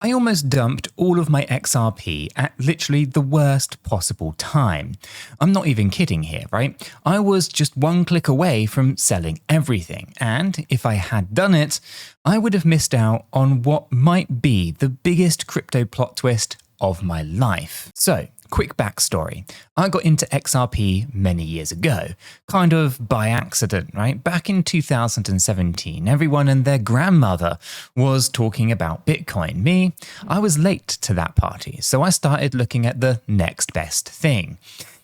I almost dumped all of my XRP at literally the worst possible time. I'm not even kidding here, right? I was just one click away from selling everything, and if I had done it, I would have missed out on what might be the biggest crypto plot twist of my life. So, quick backstory. I got into XRP many years ago, kind of by accident, right? Back in 2017, everyone and their grandmother was talking about Bitcoin. Me, I was late to that party, so I started looking at the next best thing.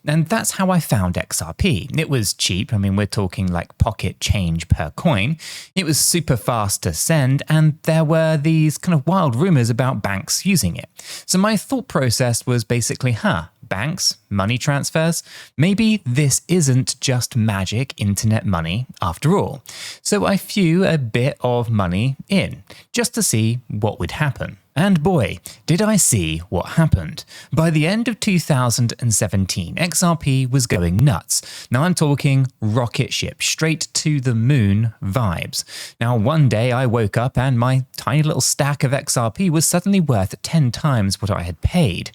And that's how I found XRP. It was cheap. I mean, we're talking like pocket change per coin. It was super fast to send, and there were these kind of wild rumors about banks using it. So my thought process was basically, banks, money transfers, maybe this isn't just magic internet money after all. So I threw a bit of money in, just to see what would happen. And boy, did I see what happened. By the end of 2017, XRP was going nuts. Now I'm talking rocket ship, straight to the moon vibes. Now one day I woke up and my tiny little stack of XRP was suddenly worth 10 times what I had paid.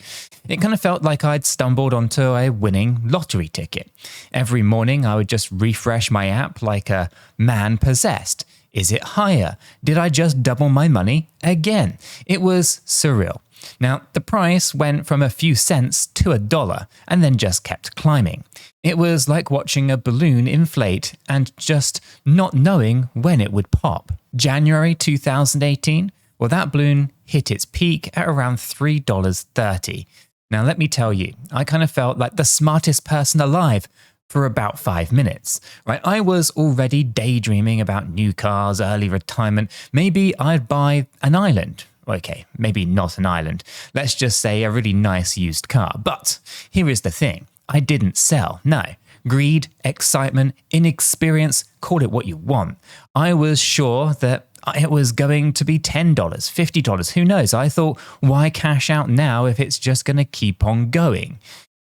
It kind of felt like I'd stumbled onto a winning lottery ticket. Every morning I would just refresh my app like a man possessed. Is it higher? Did I just double my money again? It was surreal. Now, the price went from a few cents to $1 and then just kept climbing. It was like watching a balloon inflate and just not knowing when it would pop. January 2018, well, that balloon hit its peak at around $3.30. Now, let me tell you, I kind of felt like the smartest person alive for about 5 minutes, right? I was already daydreaming about new cars, early retirement. Maybe I'd buy an island. Okay, maybe not an island. Let's just say a really nice used car. But here is the thing. I didn't sell. No. Greed, excitement, inexperience, call it what you want. I was sure that it was going to be $10, $50, who knows? I thought, why cash out now if it's just going to keep on going?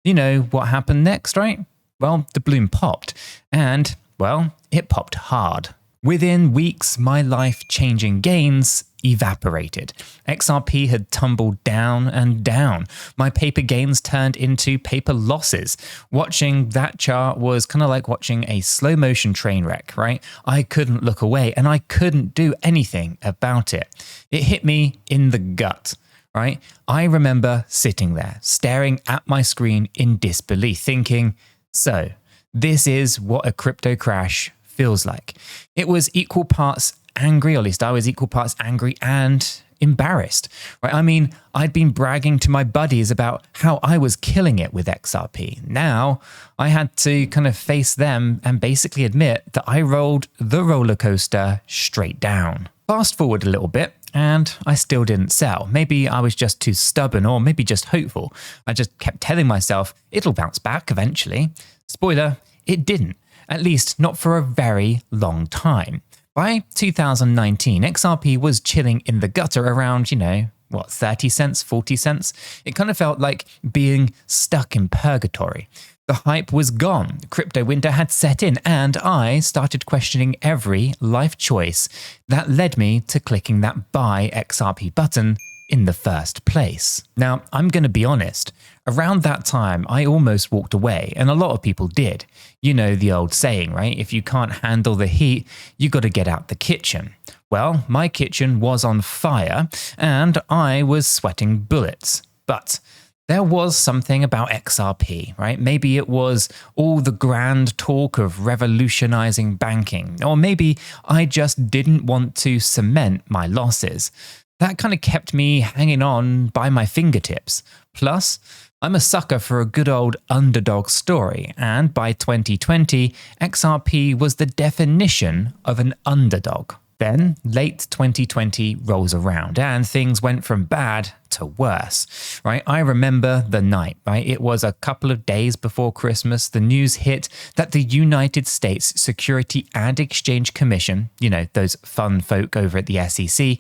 You know what happened next, right? Well, the balloon popped, and, well, it popped hard. Within weeks, my life-changing gains evaporated. XRP had tumbled down and down. My paper gains turned into paper losses. Watching that chart was kind of like watching a slow-motion train wreck, right? I couldn't look away, and I couldn't do anything about it. It hit me in the gut. Right? I remember sitting there, staring at my screen in disbelief, thinking, so, this is what a crypto crash feels like. It was equal parts angry, or at least I was equal parts angry and embarrassed. Right? I mean, I'd been bragging to my buddies about how I was killing it with XRP. Now, I had to kind of face them and basically admit that I rolled the roller coaster straight down. Fast forward a little bit, and I still didn't sell. Maybe I was just too stubborn, or maybe just hopeful. I just kept telling myself it'll bounce back eventually. Spoiler, it didn't. At least not for a very long time. By 2019, XRP was chilling in the gutter around, 30 cents, 40 cents? It kind of felt like being stuck in purgatory. The hype was gone, crypto winter had set in, and I started questioning every life choice that led me to clicking that buy XRP button in the first place. Now, I'm going to be honest, around that time, I almost walked away, and a lot of people did. You know the old saying, right? If you can't handle the heat, you got to get out the kitchen. Well, my kitchen was on fire, and I was sweating bullets. But there was something about XRP, right? Maybe it was all the grand talk of revolutionizing banking, or maybe I just didn't want to cement my losses. That kind of kept me hanging on by my fingertips. Plus, I'm a sucker for a good old underdog story, and by 2020, XRP was the definition of an underdog. Then, late 2020 rolls around and things went from bad to worse, right? I remember the night, right? It was a couple of days before Christmas. The news hit that the United States Security and Exchange Commission, those fun folk over at the SEC,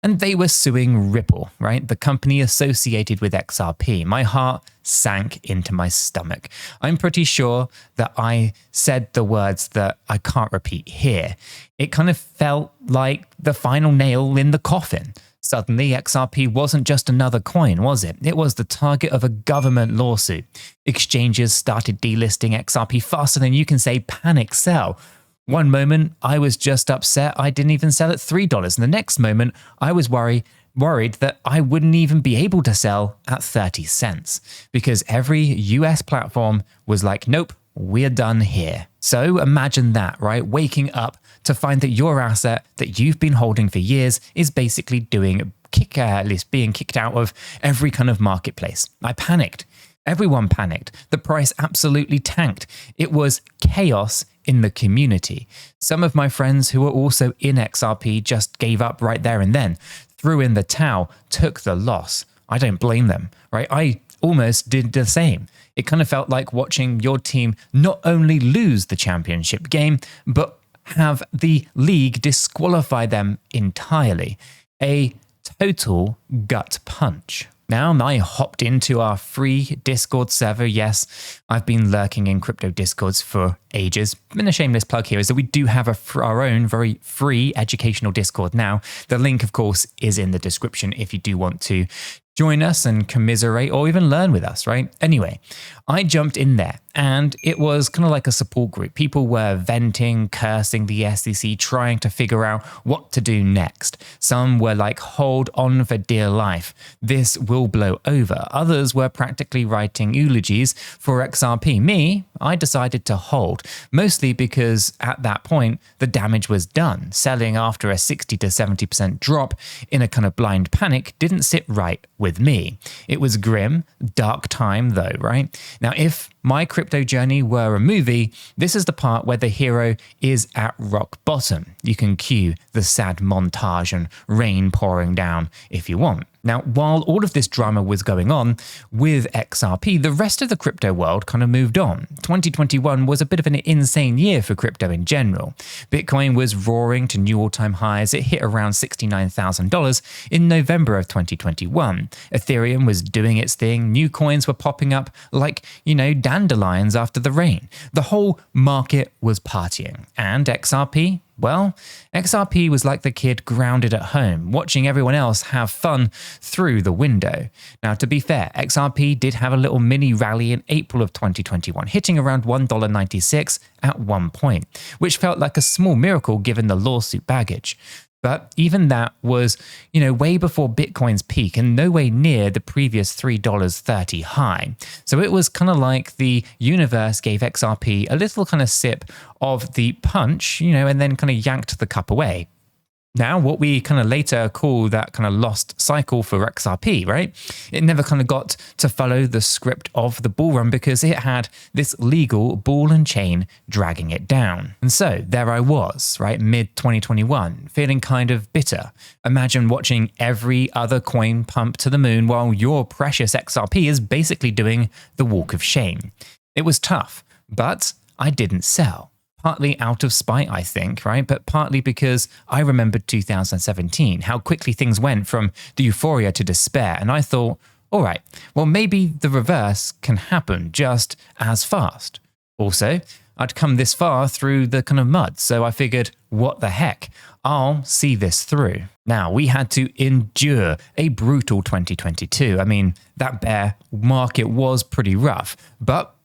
and they were suing Ripple, right? The company associated with XRP. My heart sank into my stomach. I'm pretty sure that I said the words that I can't repeat here. It kind of felt like the final nail in the coffin. Suddenly, XRP wasn't just another coin, was it? It was the target of a government lawsuit. Exchanges started delisting XRP faster than you can say panic sell. One moment, I was just upset I didn't even sell at $3, and the next moment, I was worried that I wouldn't even be able to sell at 30 cents because every US platform was like, nope, we're done here. So imagine that, right? Waking up to find that your asset that you've been holding for years is basically being kicked out of every kind of marketplace. I panicked. Everyone panicked. The price absolutely tanked. It was chaos in the community. Some of my friends who were also in XRP just gave up right there and then, threw in the towel, took the loss. I don't blame them, right? I almost did the same. It kind of felt like watching your team not only lose the championship game, but have the league disqualify them entirely. A total gut punch. Now, I hopped into our free Discord server. Yes, I've been lurking in crypto Discords for ages. And a shameless plug here is that we do have our own very free educational Discord now. The link, of course, is in the description if you do want to join us and commiserate or even learn with us, right? Anyway, I jumped in there and it was kind of like a support group. People were venting, cursing the SEC, trying to figure out what to do next. Some were like, hold on for dear life. This will blow over. Others were practically writing eulogies for XRP. Me, I decided to hold, mostly because at that point, the damage was done. Selling after a 60 to 70% drop in a kind of blind panic didn't sit right with me. It was grim, dark time though, right? Now, if my crypto journey were a movie, this is the part where the hero is at rock bottom. You can cue the sad montage and rain pouring down if you want. Now, while all of this drama was going on with XRP, the rest of the crypto world kind of moved on. 2021 was a bit of an insane year for crypto in general. Bitcoin was roaring to new all-time highs. It hit around $69,000 in November of 2021. Ethereum was doing its thing. New coins were popping up like, dandelions after the rain. The whole market was partying. And XRP? Well, XRP was like the kid grounded at home, watching everyone else have fun through the window. Now, to be fair, XRP did have a little mini rally in April of 2021, hitting around $1.96 at one point, which felt like a small miracle given the lawsuit baggage. But even that was, way before Bitcoin's peak and no way near the previous $3.30 high. So it was kind of like the universe gave XRP a little kind of sip of the punch, and then kind of yanked the cup away. Now, what we kind of later call that kind of lost cycle for XRP, right? It never kind of got to follow the script of the bull run because it had this legal ball and chain dragging it down. And so there I was, right? Mid-2021, feeling kind of bitter. Imagine watching every other coin pump to the moon while your precious XRP is basically doing the walk of shame. It was tough, but I didn't sell. Partly out of spite, I think, right? But partly because I remembered 2017, how quickly things went from the euphoria to despair. And I thought, all right, well, maybe the reverse can happen just as fast. Also, I'd come this far through the kind of mud, so I figured, what the heck? I'll see this through. Now, we had to endure a brutal 2022. I mean, that bear market was pretty rough, but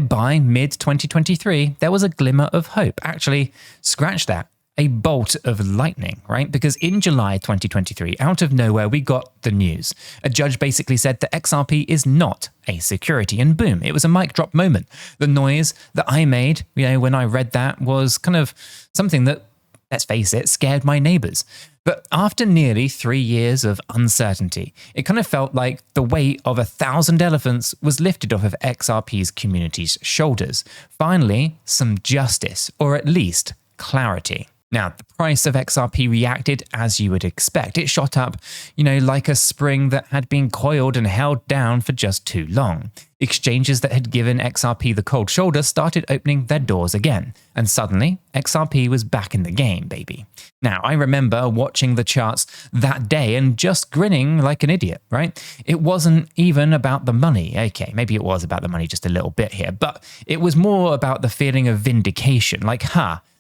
by mid-2023, there was a glimmer of hope. Actually, scratch that. A bolt of lightning, right? Because in July 2023, out of nowhere, we got the news. A judge basically said that XRP is not a security, and boom, it was a mic drop moment. The noise that I made, when I read that was kind of something that, let's face it, scared my neighbors. But after nearly 3 years of uncertainty, it kind of felt like the weight of 1,000 elephants was lifted off of XRP's community's shoulders. Finally, some justice, or at least clarity. Now, the price of XRP reacted as you would expect. It shot up, like a spring that had been coiled and held down for just too long. Exchanges that had given XRP the cold shoulder started opening their doors again. And suddenly, XRP was back in the game, baby. Now, I remember watching the charts that day and just grinning like an idiot, right? It wasn't even about the money. Okay, maybe it was about the money just a little bit here, but it was more about the feeling of vindication. Like,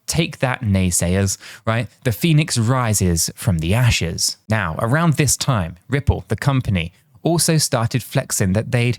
take that, naysayers, right? The phoenix rises from the ashes. Now, around this time, Ripple, the company, also started flexing that they'd,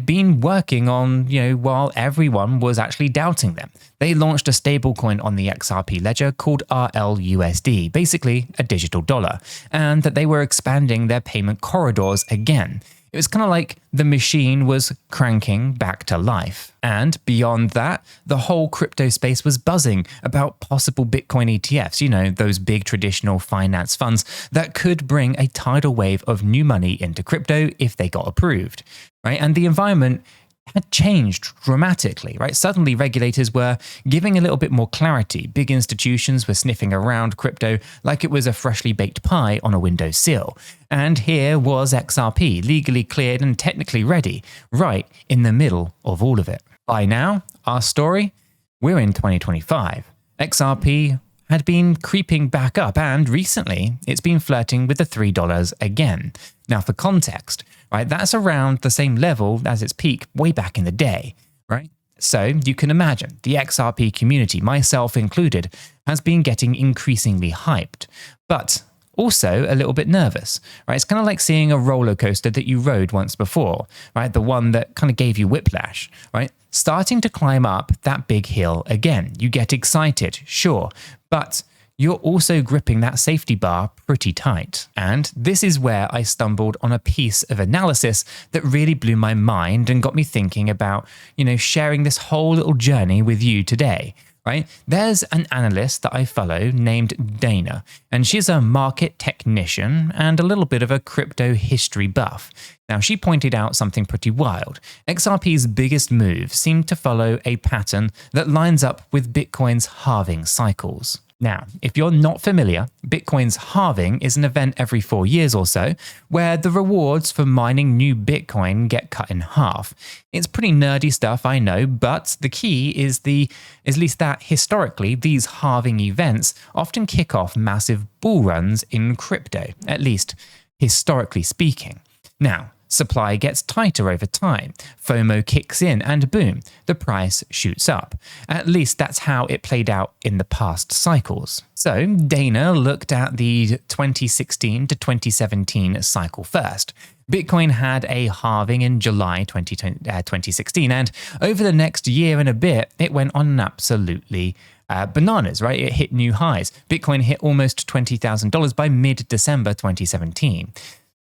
been working on, while everyone was actually doubting them. They launched a stablecoin on the XRP ledger called RLUSD, basically a digital dollar, and that they were expanding their payment corridors again. It was kind of like the machine was cranking back to life. And beyond that, the whole crypto space was buzzing about possible Bitcoin ETFs, those big traditional finance funds that could bring a tidal wave of new money into crypto if they got approved, right? And the environment had changed dramatically, right? Suddenly regulators were giving a little bit more clarity. Big institutions were sniffing around crypto like it was a freshly baked pie on a windowsill. And here was XRP, legally cleared and technically ready, right in the middle of all of it. By now, our story, we're in 2025. XRP had been creeping back up, and recently it's been flirting with the $3 again. Now, for context, right, that's around the same level as its peak way back in the day, right? So you can imagine the XRP community, myself included, has been getting increasingly hyped, but also a little bit nervous, right? It's kind of like seeing a roller coaster that you rode once before, right? The one that kind of gave you whiplash, right? Starting to climb up that big hill again. You get excited, sure, but you're also gripping that safety bar pretty tight. And this is where I stumbled on a piece of analysis that really blew my mind and got me thinking about, sharing this whole little journey with you today. Right? There's an analyst that I follow named Dana, and she's a market technician and a little bit of a crypto history buff. Now, she pointed out something pretty wild. XRP's biggest move seemed to follow a pattern that lines up with Bitcoin's halving cycles. Now, if you're not familiar, Bitcoin's halving is an event every 4 years or so, where the rewards for mining new Bitcoin get cut in half. It's pretty nerdy stuff, I know, but the key is at least that historically, these halving events often kick off massive bull runs in crypto, at least historically speaking. Now, supply gets tighter over time, FOMO kicks in, and boom, the price shoots up. At least that's how it played out in the past cycles. So Dana looked at the 2016 to 2017 cycle first. Bitcoin had a halving in July 2016, and over the next year and a bit, it went on absolutely bananas, right? It hit new highs. Bitcoin hit almost $20,000 by mid-December 2017.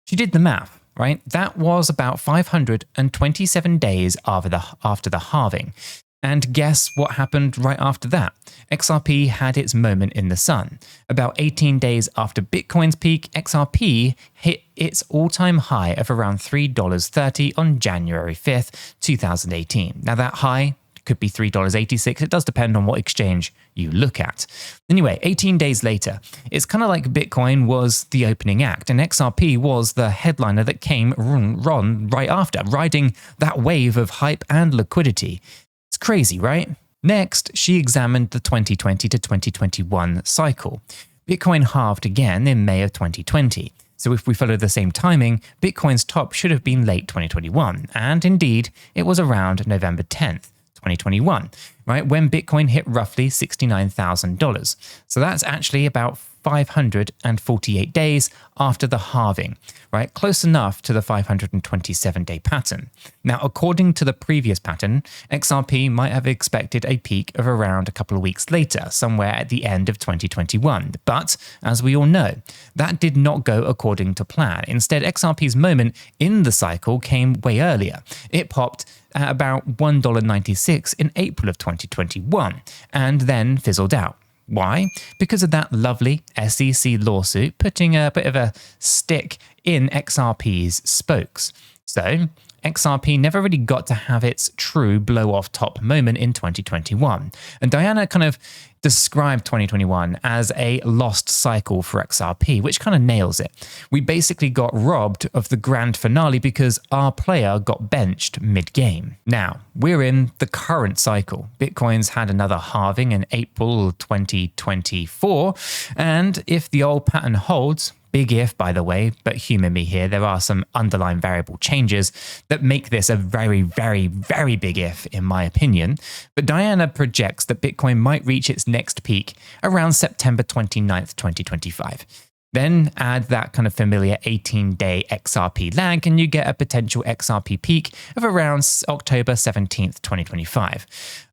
She did the math. Right? That was about 527 days after the halving. And guess what happened right after that? XRP had its moment in the sun. About 18 days after Bitcoin's peak, XRP hit its all-time high of around $3.30 on January 5th, 2018. Now that high could be $3.86. It does depend on what exchange you look at. Anyway, 18 days later, it's kind of like Bitcoin was the opening act and XRP was the headliner that came right after, riding that wave of hype and liquidity. It's crazy, right? Next, she examined the 2020 to 2021 cycle. Bitcoin halved again in May of 2020. So if we follow the same timing, Bitcoin's top should have been late 2021. And indeed, it was around November 10th. 2021, right, when Bitcoin hit roughly $69,000. So that's actually about 548 days after the halving, right? Close enough to the 527-day pattern. Now, according to the previous pattern, XRP might have expected a peak of around a couple of weeks later, somewhere at the end of 2021. But, as we all know, that did not go according to plan. Instead, XRP's moment in the cycle came way earlier. It popped at about $1.96 in April of 2021, and then fizzled out. Why? Because of that lovely SEC lawsuit putting a bit of a stick in XRP's spokes. So XRP never really got to have its true blow-off top moment in 2021. And Diana kind of described 2021 as a lost cycle for XRP, which kind of nails it. We basically got robbed of the grand finale because our player got benched mid-game. Now, we're in the current cycle. Bitcoin's had another halving in April 2024, and if the old pattern holds, big if, by the way, but humor me here. There are some underlying variable changes that make this a very, very, very big if, in my opinion. But Diana projects that Bitcoin might reach its next peak around September 29th, 2025. Then add that kind of familiar 18-day XRP lag, and you get a potential XRP peak of around October 17th, 2025.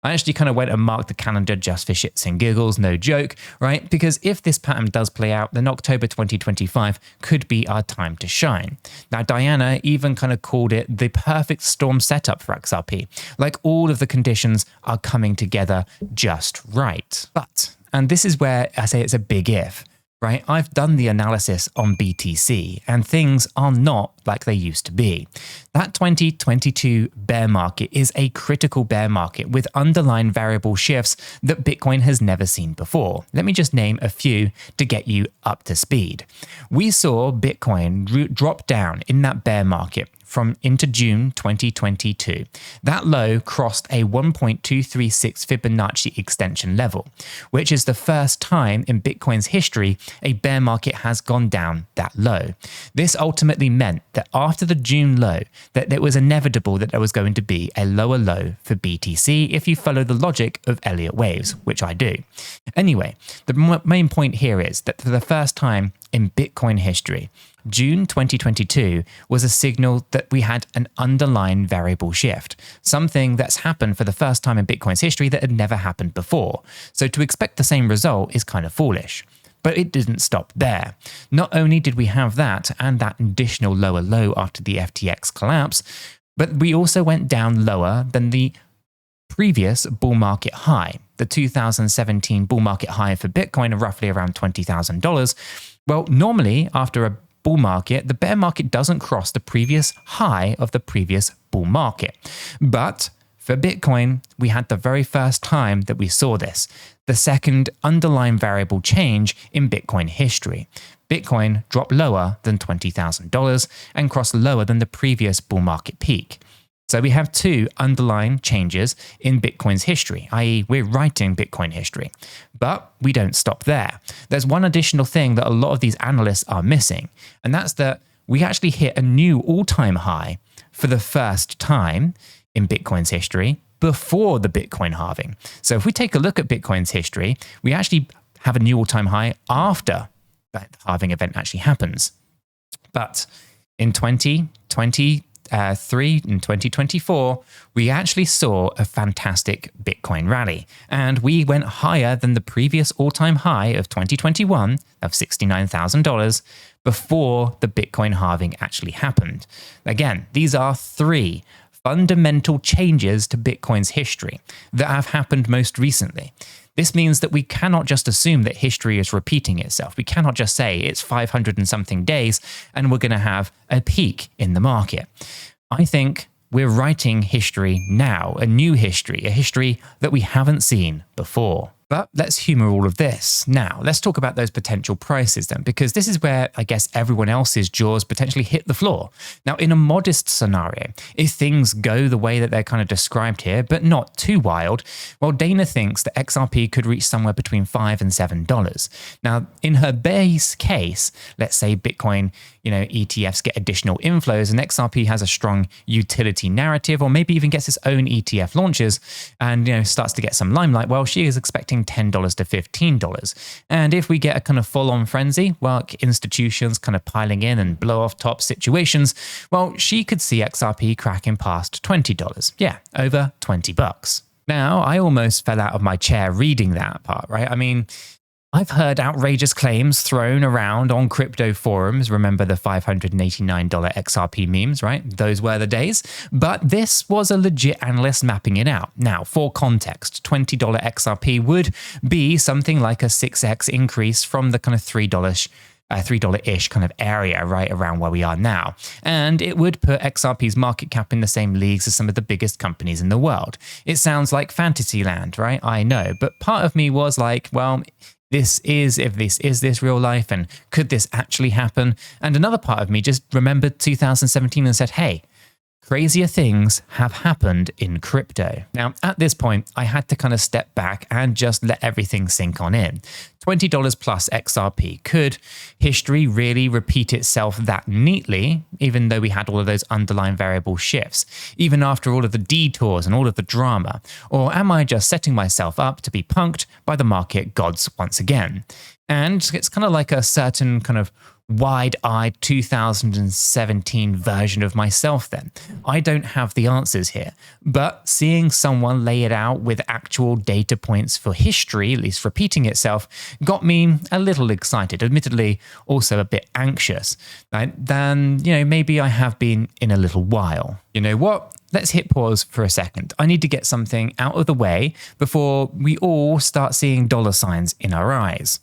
I actually kind of went and marked the calendar just for shits and giggles, no joke, right? Because if this pattern does play out, then October 2025 could be our time to shine. Now, Diana even kind of called it the perfect storm setup for XRP. Like all of the conditions are coming together just right. But, and this is where I say it's a big if, right? I've done the analysis on BTC and things are not like they used to be. That 2022 bear market is a critical bear market with underlying variable shifts that Bitcoin has never seen before. Let me just name a few to get you up to speed. We saw Bitcoin drop down in that bear market from into June 2022. That low crossed a 1.236 Fibonacci extension level, which is the first time in Bitcoin's history a bear market has gone down that low. This ultimately meant that after the June low, that it was inevitable that there was going to be a lower low for BTC if you follow the logic of Elliott waves, which I do. Anyway, the main point here is that for the first time in Bitcoin history, June 2022 was a signal that we had an underlying variable shift, something that's happened for the first time in Bitcoin's history that had never happened before. So to expect the same result is kind of foolish. But it didn't stop there. Not only did we have that and that additional lower low after the FTX collapse, but we also went down lower than the previous bull market high, the 2017 bull market high for Bitcoin of roughly around $20,000. Well, normally after a bull market, the bear market doesn't cross the previous high of the previous bull market. But for Bitcoin, we had the very first time that we saw this, the second underlying variable change in Bitcoin history. Bitcoin dropped lower than $20,000 and crossed lower than the previous bull market peak. So we have two underlying changes in Bitcoin's history, i.e. we're writing Bitcoin history. But we don't stop there. There's one additional thing that a lot of these analysts are missing, and that's that we actually hit a new all-time high for the first time in Bitcoin's history before the Bitcoin halving. So if we take a look at Bitcoin's history, we actually have a new all-time high after that halving event actually happens. But in 2023 and 2024, we actually saw a fantastic Bitcoin rally, and we went higher than the previous all-time high of 2021 of $69,000 before the Bitcoin halving actually happened. Again, these are three fundamental changes to Bitcoin's history that have happened most recently. This means that we cannot just assume that history is repeating itself. We cannot just say it's 500 and something days and we're going to have a peak in the market. I think we're writing history now, a new history, a history that we haven't seen before. But let's humor all of this. Now, let's talk about those potential prices then, because this is where I guess everyone else's jaws potentially hit the floor. Now, in a modest scenario, if things go the way that they're kind of described here, but not too wild, well, Dana thinks that XRP could reach somewhere between $5 and $7. Now, in her base case, let's say Bitcoin, ETFs get additional inflows and XRP has a strong utility narrative, or maybe even gets its own ETF launches and, starts to get some limelight. Well, she is expecting $10 to $15. And if we get a kind of full-on frenzy, institutions kind of piling in and blow off top situations, well, she could see XRP cracking past $20. Yeah, over $20. Now, I almost fell out of my chair reading that part, right? I mean, I've heard outrageous claims thrown around on crypto forums. Remember the $589 XRP memes, right? Those were the days. But this was a legit analyst mapping it out. Now, for context, $20 XRP would be something like a 6x increase from the kind of $3-ish kind of area right around where we are now. And it would put XRP's market cap in the same leagues as some of the biggest companies in the world. It sounds like fantasy land, right? I know. But part of me was like, well, is this real life, and could this actually happen? And another part of me just remembered 2017 and said, hey, crazier things have happened in crypto. Now, at this point, I had to kind of step back and just let everything sink on in. $20 plus XRP. Could history really repeat itself that neatly, even though we had all of those underlying variable shifts, even after all of the detours and all of the drama? Or am I just setting myself up to be punked by the market gods once again? And it's kind of like a certain kind of wide-eyed 2017 version of myself then. I don't have the answers here, but seeing someone lay it out with actual data points for history, at least repeating itself, got me a little excited, admittedly also a bit anxious. Then, maybe I have been in a little while. You know what? Let's hit pause for a second. I need to get something out of the way before we all start seeing dollar signs in our eyes.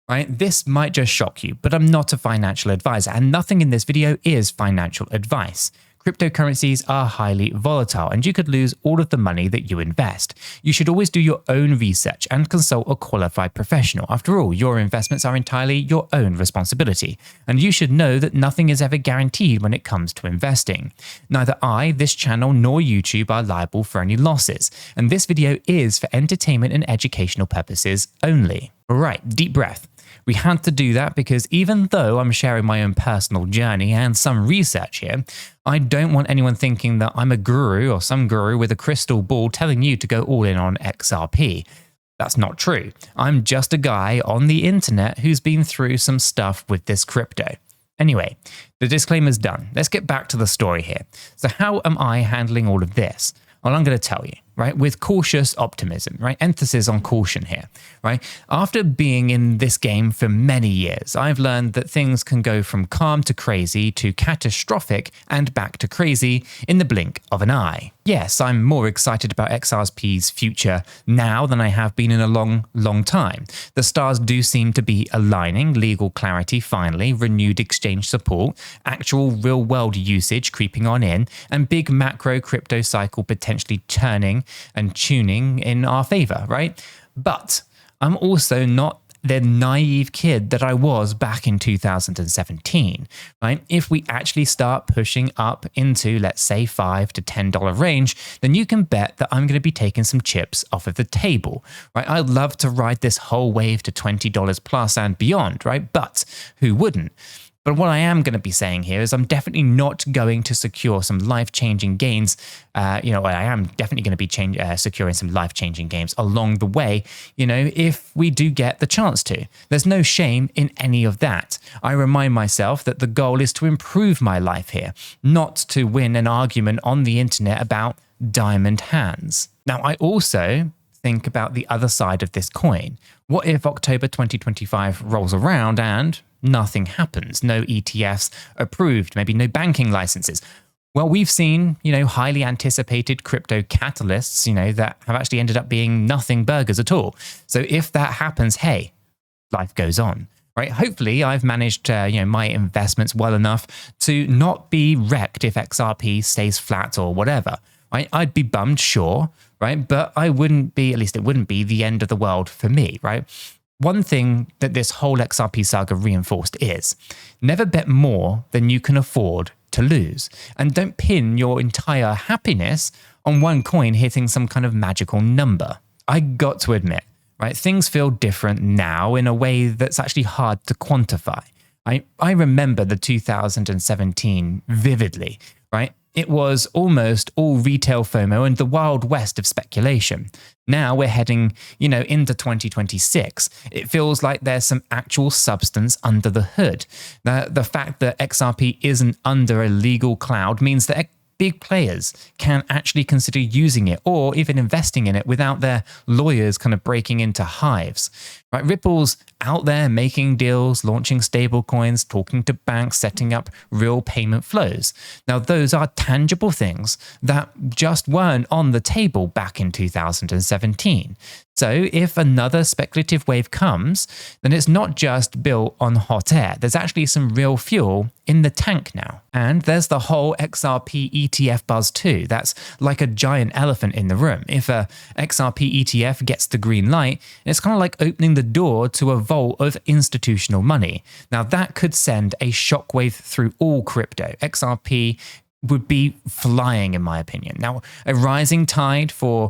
Right? This might just shock you, but I'm not a financial advisor, and nothing in this video is financial advice. Cryptocurrencies are highly volatile, and you could lose all of the money that you invest. You should always do your own research and consult a qualified professional. After all, your investments are entirely your own responsibility, and you should know that nothing is ever guaranteed when it comes to investing. Neither I, this channel, nor YouTube are liable for any losses, and this video is for entertainment and educational purposes only. All right, deep breath. We had to do that because even though I'm sharing my own personal journey and some research here, I don't want anyone thinking that I'm a guru or some guru with a crystal ball telling you to go all in on XRP. That's not true. I'm just a guy on the internet who's been through some stuff with this crypto. Anyway, the disclaimer's done. Let's get back to the story here. So how am I handling all of this? Well, I'm going to tell you, right, with cautious optimism, right, emphasis on caution here, right? After being in this game for many years, I've learned that things can go from calm to crazy to catastrophic and back to crazy in the blink of an eye. Yes, I'm more excited about XRP's future now than I have been in a long, long time. The stars do seem to be aligning, legal clarity finally, renewed exchange support, actual real-world usage creeping on in, and big macro crypto cycle potentially turning and tuning in our favor, right? But I'm also not the naive kid that I was back in 2017, right? If we actually start pushing up into, let's say, $5 to $10 range, then you can bet that I'm going to be taking some chips off of the table, right? I'd love to ride this whole wave to $20 plus and beyond, right? But who wouldn't? But what I am going to be saying here is I'm definitely not going to secure some life-changing gains. I am definitely going to be securing some life-changing gains along the way, if we do get the chance to. There's no shame in any of that. I remind myself that the goal is to improve my life here, not to win an argument on the internet about diamond hands. Now, I also think about the other side of this coin. What if October 2025 rolls around and nothing happens? No ETFs approved, maybe no banking licenses. Well, we've seen, highly anticipated crypto catalysts, that have actually ended up being nothing burgers at all. So if that happens, hey, life goes on, right? Hopefully I've managed, my investments well enough to not be wrecked if XRP stays flat or whatever, right? I'd be bummed, sure, right? But it wouldn't be the end of the world for me, right? One thing that this whole XRP saga reinforced is never bet more than you can afford to lose. And don't pin your entire happiness on one coin hitting some kind of magical number. I got to admit, right, things feel different now in a way that's actually hard to quantify. I remember the 2017 vividly, right? It was almost all retail FOMO and the wild west of speculation. Now we're heading, into 2026. It feels like there's some actual substance under the hood. The fact that XRP isn't under a legal cloud means that big players can actually consider using it or even investing in it without their lawyers kind of breaking into hives. Right? Ripple's out there making deals, launching stable coins, talking to banks, setting up real payment flows. Now, those are tangible things that just weren't on the table back in 2017. So if another speculative wave comes, then it's not just built on hot air. There's actually some real fuel in the tank now. And there's the whole XRP ETF buzz too. That's like a giant elephant in the room. If a XRP ETF gets the green light, it's kind of like opening the door to a vault of institutional money. Now that could send a shockwave through all crypto. XRP would be flying, in my opinion. Now, a rising tide for,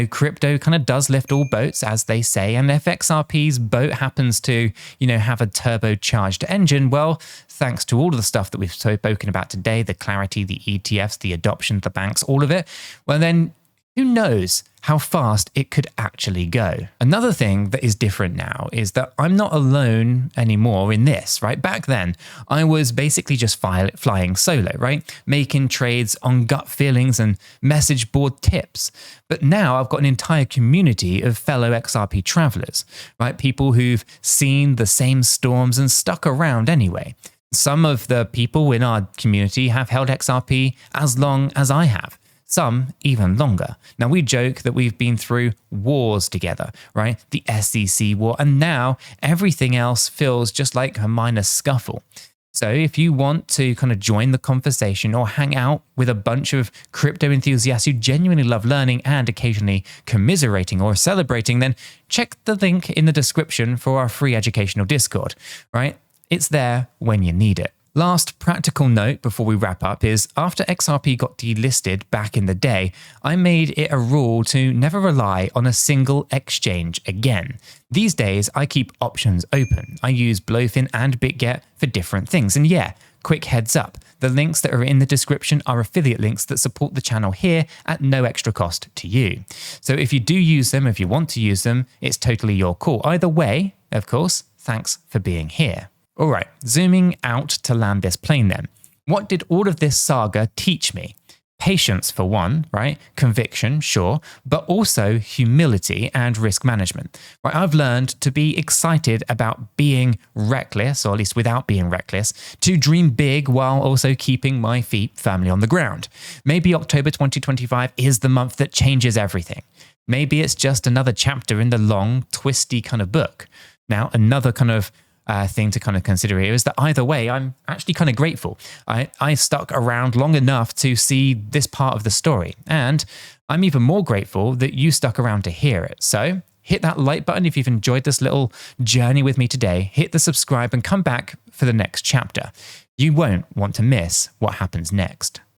crypto kind of does lift all boats, as they say. And if XRP's boat happens to, have a turbocharged engine, well, thanks to all of the stuff that we've spoken about today, the clarity, the ETFs, the adoption of the banks, all of it, well, then who knows how fast it could actually go. Another thing that is different now is that I'm not alone anymore in this, right? Back then, I was basically just flying solo, right? Making trades on gut feelings and message board tips. But now I've got an entire community of fellow XRP travelers, right? People who've seen the same storms and stuck around anyway. Some of the people in our community have held XRP as long as I have. Some even longer. Now, we joke that we've been through wars together, right? The SEC war, and now everything else feels just like a minor scuffle. So if you want to kind of join the conversation or hang out with a bunch of crypto enthusiasts who genuinely love learning and occasionally commiserating or celebrating, then check the link in the description for our free educational Discord, right? It's there when you need it. Last practical note before we wrap up is after XRP got delisted back in the day, I made it a rule to never rely on a single exchange again. These days, I keep options open. I use Blowfin and BitGet for different things. And yeah, quick heads up, the links that are in the description are affiliate links that support the channel here at no extra cost to you. So if you do use them, if you want to use them, it's totally your call. Either way, of course, thanks for being here. All right, zooming out to land this plane then. What did all of this saga teach me? Patience for one, right? Conviction, sure, but also humility and risk management. Right? I've learned to be excited about being reckless, or at least without being reckless, to dream big while also keeping my feet firmly on the ground. Maybe October 2025 is the month that changes everything. Maybe it's just another chapter in the long, twisty kind of book. Now, another kind of thing to kind of consider here is that either way, I'm actually kind of grateful. I stuck around long enough to see this part of the story, and I'm even more grateful that you stuck around to hear it. So hit that like button if you've enjoyed this little journey with me today, hit the subscribe and come back for the next chapter. You won't want to miss what happens next.